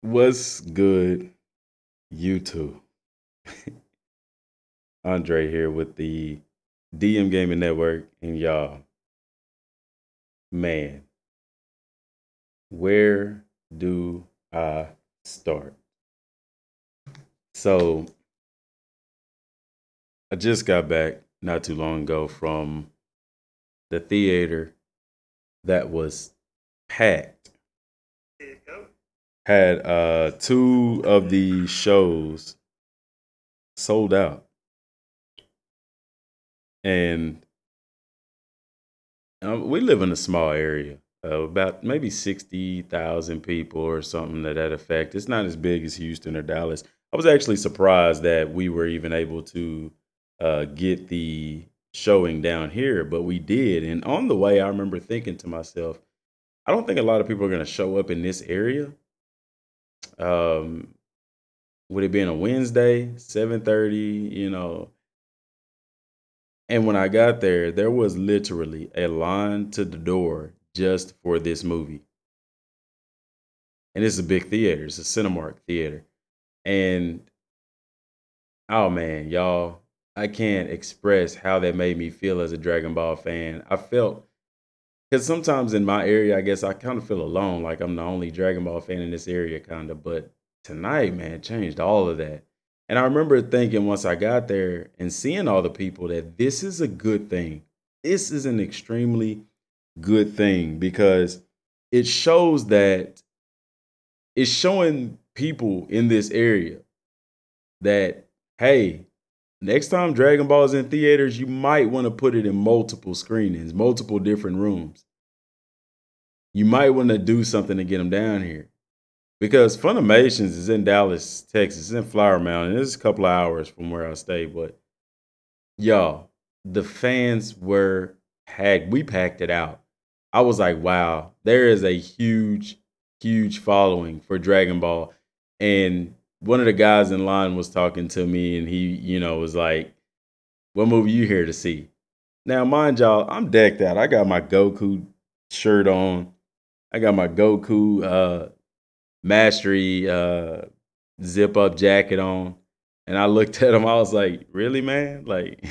What's good, YouTube? Andre here with the DM Gaming Network, and y'all, man, where do I start? So, I just got back not too long ago from the theater that was packed. Had two of the shows sold out, and we live in a small area, about maybe 60,000 people or something to that effect. It's not as big as Houston or Dallas. I was actually surprised that we were even able to get the showing down here, but we did. And on the way, I remember thinking to myself, I don't think a lot of people are going to show up in this area. Um, with it being a Wednesday, 7:30, and when I got there, there was literally a line to the door just for this movie. And it's a big theater. It's a Cinemark theater. And oh man, y'all, I can't express how that made me feel as a Dragon Ball fan. I felt because sometimes in my area, I guess I kind of feel alone, like I'm the only Dragon Ball fan in this area, kind of. But tonight, man, changed all of that. And I remember thinking once I got there and seeing all the people that this is a good thing. This is an extremely good thing because it shows that it's showing people in this area that, hey, next time Dragon Ball is in theaters, you might want to put it in multiple screenings, multiple different rooms. You might want to do something to get them down here. Because Funimations is in Dallas, Texas, it's in Flower Mound. It's a couple of hours from where I stay. But y'all, the fans were packed. We packed it out. I was like, wow, there is a huge, huge following for Dragon Ball. And one of the guys in line was talking to me, and he, was like, what movie you here to see? Now, mind y'all, I'm decked out. I got my Goku shirt on. I got my Goku Mastery zip up jacket on. And I looked at him, I was like, really, man? Like,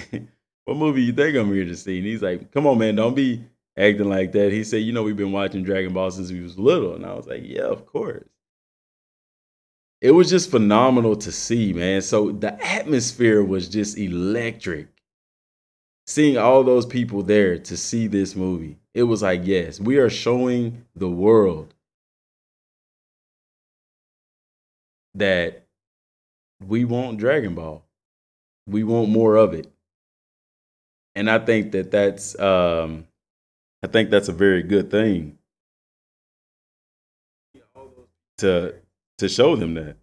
what movie you think I'm here to see? And he's like, come on, man, don't be acting like that. He said, we've been watching Dragon Ball since we was little. And I was like, yeah, of course. It was just phenomenal to see, man. So the atmosphere was just electric. Seeing all those people there to see this movie, it was like, yes, we are showing the world that we want Dragon Ball. We want more of it. And I think that's a very good thing to show them that.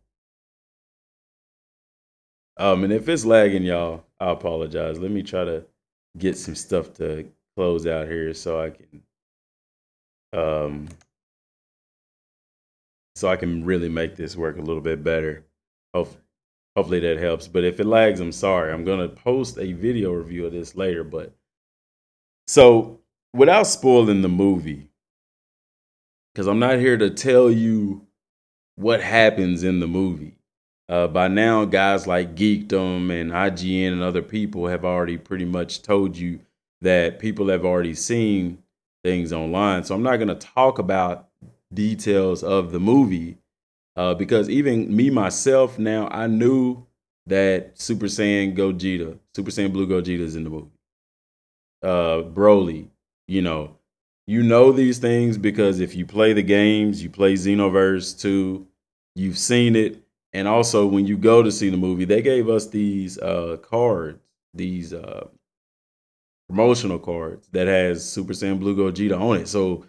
And if it's lagging, y'all, I apologize. Let me try to get some stuff to close out here um so I can really make this work a little bit better. Hopefully that helps. But if it lags, I'm sorry. I'm gonna post a video review of this later. But so without spoiling the movie, because I'm not here to tell you what happens in the movie. By now, guys like Geekdom and IGN and other people have already pretty much told you that people have already seen things online. So I'm not going to talk about details of the movie because even me myself now, I knew that Super Saiyan Gogeta, Super Saiyan Blue Gogeta is in the movie. Broly, you know these things because if you play the games, you play Xenoverse 2, you've seen it. And also, when you go to see the movie, they gave us these cards, these promotional cards that has Super Saiyan Blue Gogeta on it. So,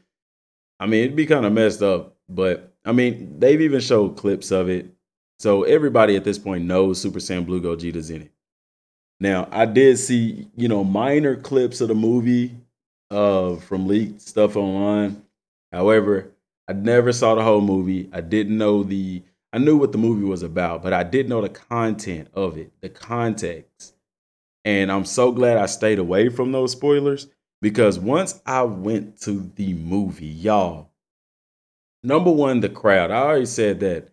I mean, it'd be kind of messed up, but I mean, they've even showed clips of it. So everybody at this point knows Super Saiyan Blue Gogeta's in it. Now, I did see, minor clips of the movie from leaked stuff online. However, I never saw the whole movie. I knew what the movie was about, but I didn't know the content of it, the context. And I'm so glad I stayed away from those spoilers because once I went to the movie, y'all, number one, the crowd. I already said that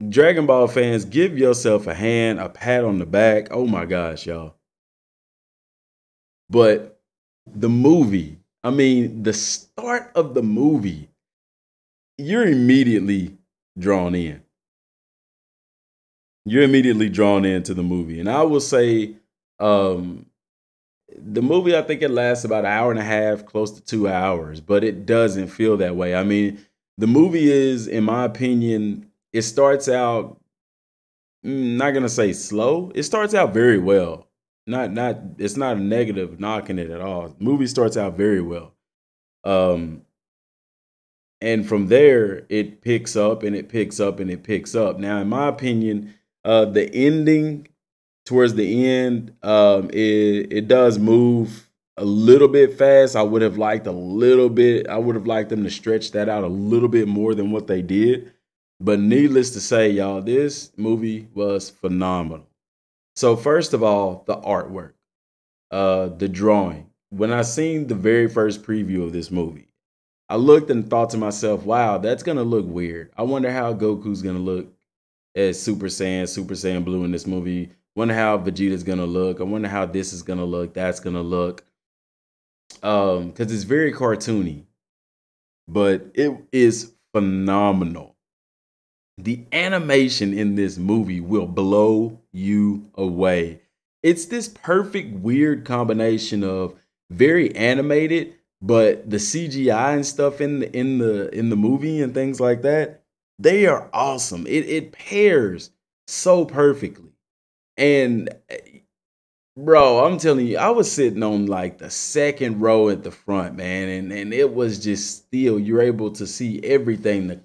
Dragon Ball fans, give yourself a hand, a pat on the back. Oh my gosh, y'all. But the movie, I mean, the start of the movie, you're immediately drawn in. You're immediately drawn into the movie. And I will say, um, the movie, I think it lasts about an hour and a half, close to 2 hours, but it doesn't feel that way. I mean, the movie is, in my opinion, it starts out, not gonna say slow. It starts out very well. It's not a negative knocking it at all. The movie starts out very well. Um, and from there it picks up and it picks up and it picks up. Now, in my opinion, the ending towards the end, it does move a little bit fast. I would have liked a little bit. I would have liked them to stretch that out a little bit more than what they did. But needless to say, y'all, this movie was phenomenal. So first of all, the artwork, the drawing. When I seen the very first preview of this movie, I looked and thought to myself, wow, that's gonna look weird. I wonder how Goku's gonna look as Super Saiyan Blue in this movie. Wonder how Vegeta's gonna look. I wonder how this is gonna look, that's gonna look. Because it's very cartoony, but it is phenomenal. The animation in this movie will blow you away. It's this perfect weird combination of very animated, but the CGI and stuff in the movie and things like that, they are awesome. It pairs so perfectly. And bro, I'm telling you, I was sitting on like the second row at the front, man, and it was just still, you're able to see everything. The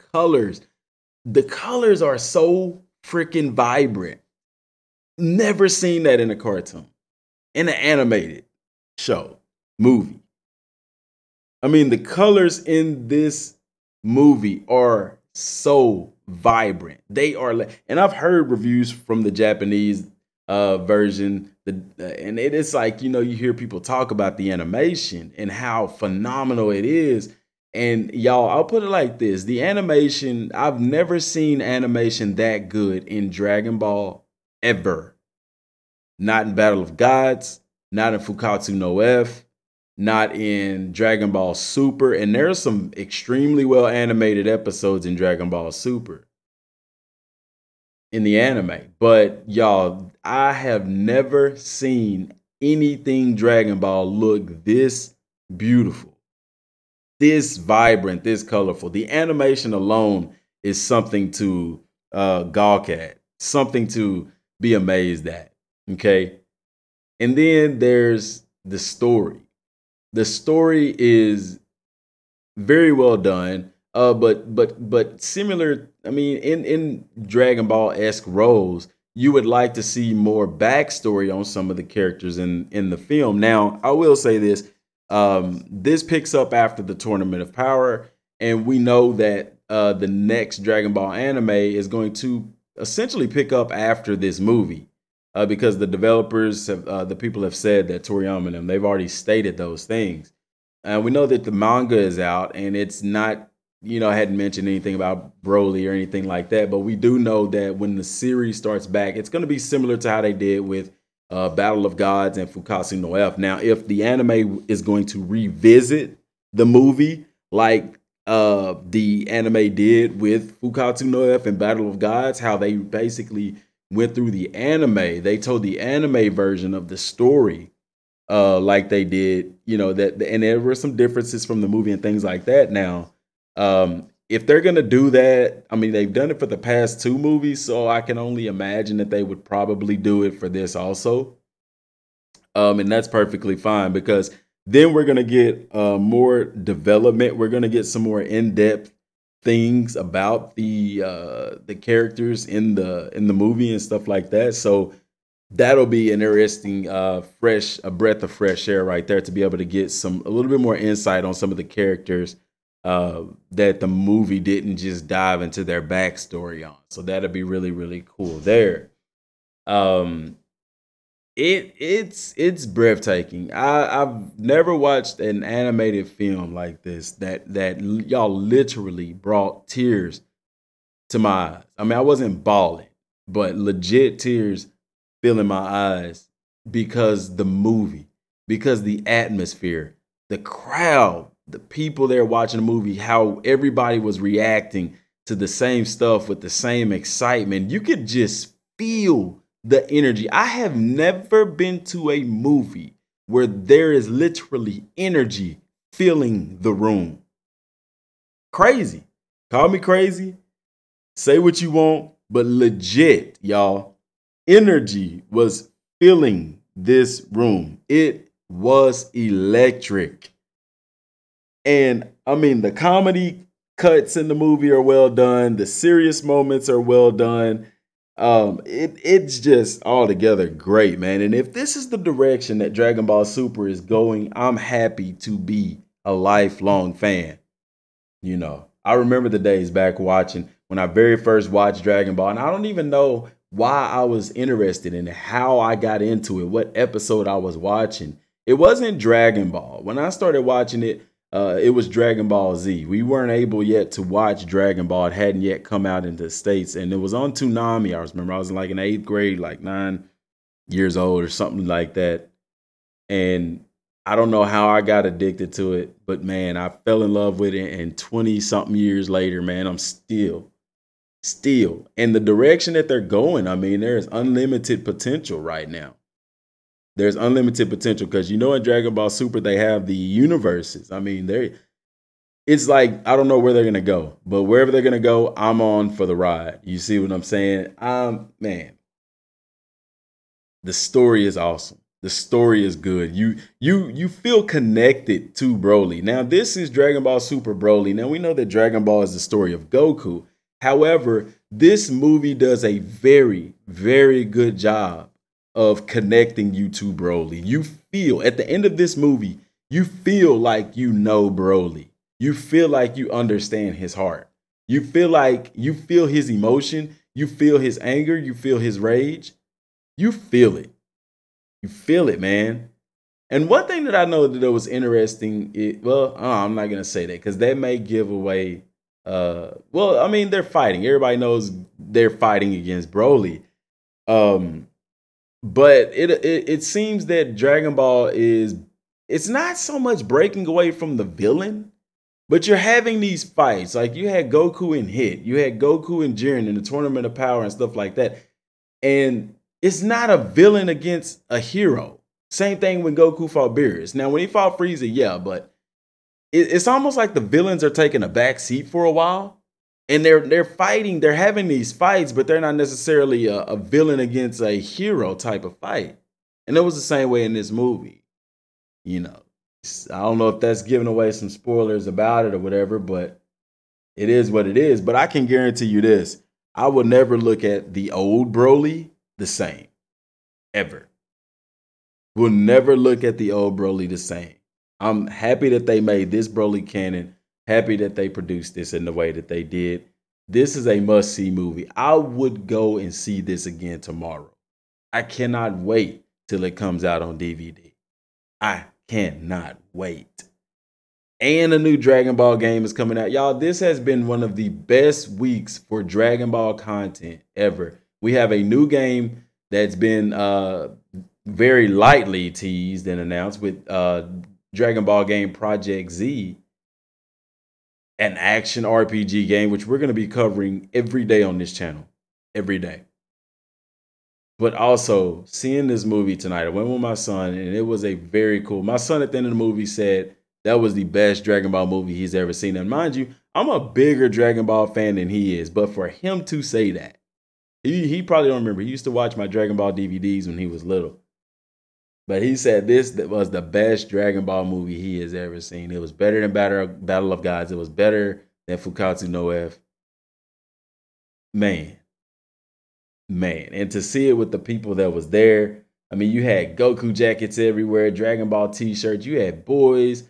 colors are so freaking vibrant. Never seen that in a cartoon, in an animated show, movie. I mean, the colors in this movie are so vibrant. They are, and I've heard reviews from the Japanese version, and it is like, you know, you hear people talk about the animation and how phenomenal it is. And y'all, I'll put it like this: the animation, I've never seen animation that good in Dragon Ball ever. Not in Battle of Gods, not in Fukatsu no F, not in Dragon Ball Super. And there's some extremely well animated episodes in Dragon Ball Super in the anime. But y'all, I have never seen anything Dragon Ball look this beautiful, this vibrant, this colorful. The animation alone is something to gawk at, something to be amazed at. Okay. And then there's the story. The story is very well done. But similar, I mean, in Dragon Ball-esque roles, you would like to see more backstory on some of the characters in the film. Now, I will say this. This picks up after the Tournament of Power, and we know that the next Dragon Ball anime is going to essentially pick up after this movie. Because the developers have, the people have said that Toriyama and them, they've already stated those things. And we know that the manga is out, and it's not, you know, I hadn't mentioned anything about Broly or anything like that, but we do know that when the series starts back, it's going to be similar to how they did with Battle of Gods and Fukatsu no F. Now, if the anime is going to revisit the movie like the anime did with Fukatsu no F and Battle of Gods, how they basically went through the anime, they told the anime version of the story like they did, you know, that, and there were some differences from the movie and things like that. Now, if they're gonna do that, I mean, they've done it for the past two movies, so I can only imagine that they would probably do it for this also. And that's perfectly fine, because then we're gonna get more development. We're gonna get some more in-depth things about the characters in the movie and stuff like that. So that'll be an interesting a breath of fresh air right there, to be able to get a little bit more insight on some of the characters that the movie didn't just dive into their backstory on. So that'll be really, really cool there. It's breathtaking. I've never watched an animated film like this that y'all literally brought tears to my eyes. I mean, I wasn't bawling, but legit tears filling my eyes because the movie, because the atmosphere, the crowd, the people there watching the movie, how everybody was reacting to the same stuff with the same excitement. You could just feel the energy. I have never been to a movie where there is literally energy filling the room. Crazy. Call me crazy. Say what you want, but legit, y'all. Energy was filling this room. It was electric. And I mean, the comedy cuts in the movie are well done. The serious moments are well done. It's just altogether great, man. And if this is the direction that Dragon Ball Super is going, I'm happy to be a lifelong fan. You know, I remember the days back watching when I very first watched Dragon Ball, and I don't even know why I was interested in it, how I got into it, what episode I was watching. It wasn't Dragon Ball. When I started watching it, it was Dragon Ball Z. We weren't able yet to watch Dragon Ball. It hadn't yet come out into the States, and it was on Toonami. I remember I was like in 8th grade, like 9 years old or something like that. And I don't know how I got addicted to it, but man, I fell in love with it. And 20 something years later, man, I'm still. And the direction that they're going, I mean, there's unlimited potential right now. There's unlimited potential because, you know, in Dragon Ball Super, they have the universes. I mean, it's like, I don't know where they're going to go, but wherever they're going to go, I'm on for the ride. You see what I'm saying? Man, the story is awesome. The story is good. You feel connected to Broly. Now, this is Dragon Ball Super Broly. Now, we know that Dragon Ball is the story of Goku. However, this movie does a very, very good job of connecting you to Broly. You feel, at the end of this movie, you feel like you know Broly. You feel like you understand his heart. You feel like you feel his emotion. You feel his anger. You feel his rage. You feel it. You feel it, man. And one thing that I know that was interesting, I'm not going to say that because that may give away, I mean, they're fighting. Everybody knows they're fighting against Broly. But it seems that Dragon Ball it's not so much breaking away from the villain, but you're having these fights. Like you had Goku and Hit, you had Goku and Jiren in the Tournament of Power and stuff like that. And it's not a villain against a hero. Same thing when Goku fought Beerus. Now, when he fought Frieza, yeah, but it's almost like the villains are taking a back seat for a while. And they're fighting, they're having these fights, but they're not necessarily a villain against a hero type of fight. And it was the same way in this movie. You know, I don't know if that's giving away some spoilers about it or whatever, but it is what it is. But I can guarantee you this. I will never look at the old Broly the same. Ever. We'll never look at the old Broly the same. I'm happy that they made this Broly canon. Happy that they produced this in the way that they did. This is a must-see movie. I would go and see this again tomorrow. I cannot wait till it comes out on DVD. I cannot wait. And a new Dragon Ball game is coming out. Y'all, this has been one of the best weeks for Dragon Ball content ever. We have a new game that's been very lightly teased and announced with Dragon Ball game Project Z. An action RPG game, which we're going to be covering every day on this channel. Every day. But also, seeing this movie tonight, I went with my son, and it was a very cool. My son at the end of the movie said that was the best Dragon Ball movie he's ever seen. And mind you, I'm a bigger Dragon Ball fan than he is. But for him to say that, he probably don't remember. He used to watch my Dragon Ball DVDs when he was little. But he said this was the best Dragon Ball movie he has ever seen. It was better than Battle of Gods. It was better than Fukatsu no F. Man. And to see it with the people that was there. I mean, you had Goku jackets everywhere, Dragon Ball t-shirts. You had boys.